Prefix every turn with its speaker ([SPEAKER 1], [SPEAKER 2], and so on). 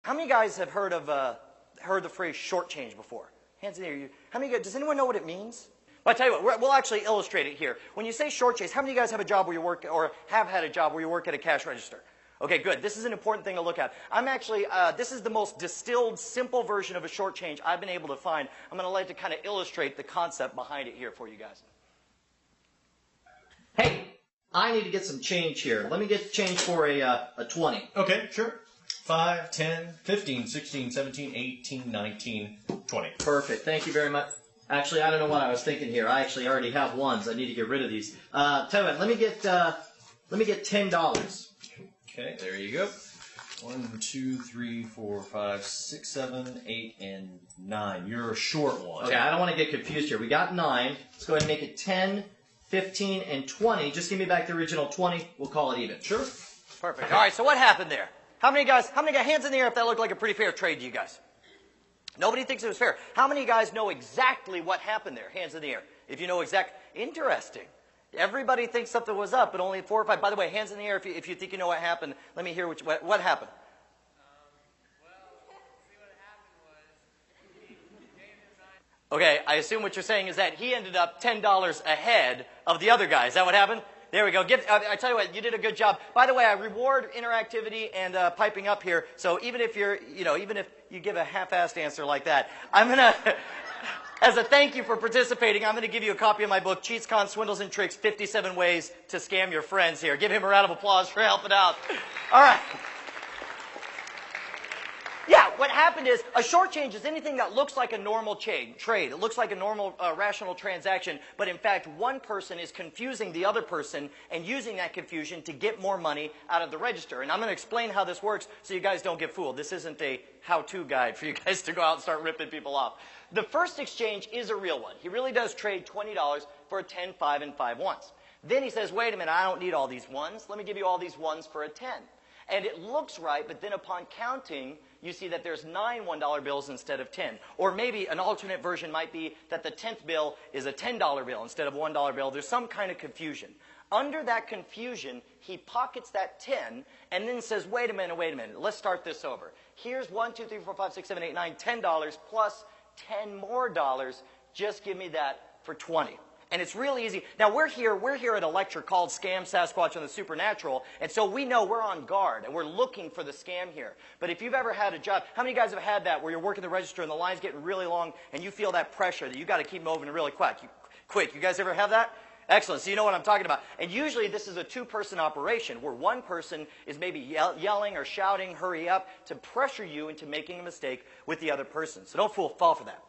[SPEAKER 1] How many guys have heard the phrase short change before? Hands in the air. How many guys, does anyone know what it means? Well, I tell you what, we'll actually illustrate it here. When you say short change, how many of you guys have a job where you work, or have had a job where you work at a cash register? Okay, good. This is an important thing to look at. This is the most distilled, simple version of a short change I've been able to find. I'm going to like to kind of illustrate the concept behind it here for you guys. Hey, I need to get some change here. Let me get change for a 20.
[SPEAKER 2] Okay, sure. 5, 10, 15, 16, 17, 18, 19, 20.
[SPEAKER 1] Perfect. Thank you very much. Actually, I don't know what I was thinking here. I actually already have ones. I need to get rid of these. Tell you what, let me get $10.
[SPEAKER 2] Okay, there you go. 1, 2, 3, 4, 5, 6, 7, 8, and 9. You're a short one.
[SPEAKER 1] Okay, I don't want to get confused here. We got 9. Let's go ahead and make it 10, 15, and 20. Just give me back the original 20. We'll call it even.
[SPEAKER 2] Sure.
[SPEAKER 1] Perfect. All right, so what happened there? How many guys, hands in the air if that looked like a pretty fair trade to you guys? Nobody thinks it was fair. How many guys know exactly what happened there? Hands in the air. If you know interesting. Everybody thinks something was up, but only 4 or 5. By the way, hands in the air if you think you know what happened. Let me hear what happened.
[SPEAKER 3] Well, see what happened was,
[SPEAKER 1] Okay, I assume what you're saying is that he ended up $10 ahead of the other guy. Is that what happened? There we go. I tell you what, you did a good job. By the way, I reward interactivity and piping up here. So even if even if you give a half-assed answer like that, I'm gonna, as a thank you for participating, I'm gonna give you a copy of my book, Cheats, Cons, Swindles, and Tricks: 57 Ways to Scam Your Friends. Here, give him a round of applause for helping out. All right. Yeah, what happened is a short change is anything that looks like a normal trade. It looks like a normal rational transaction, but in fact one person is confusing the other person and using that confusion to get more money out of the register. And I'm going to explain how this works so you guys don't get fooled. This isn't a how-to guide for you guys to go out and start ripping people off. The first exchange is a real one. He really does trade $20 for a 10, 5, and 5 ones. Then he says, wait a minute, I don't need all these ones. Let me give you all these ones for a 10. And it looks right, but then upon counting, you see that there's 9 $1 bills instead of 10. Or maybe an alternate version might be that the 10th bill is a $10 bill instead of a $1 bill. There's some kind of confusion. Under that confusion, he pockets that 10 and then says, wait a minute, let's start this over. Here's 1, 2, 3, 4, 5, 6, 7, 8, 9, $10 plus 10 more dollars. Just give me that for 20. And it's really easy. Now, we're here at a lecture called Scam, Sasquatch, and the Supernatural, and so we know we're on guard, and we're looking for the scam here. But if you've ever had a job, how many guys have had that where you're working the register and the line's getting really long, and you feel that pressure that you've got to keep moving really quick? You guys ever have that? Excellent. So you know what I'm talking about. And usually this is a two-person operation where one person is maybe yelling or shouting, hurry up, to pressure you into making a mistake with the other person. So don't fall for that.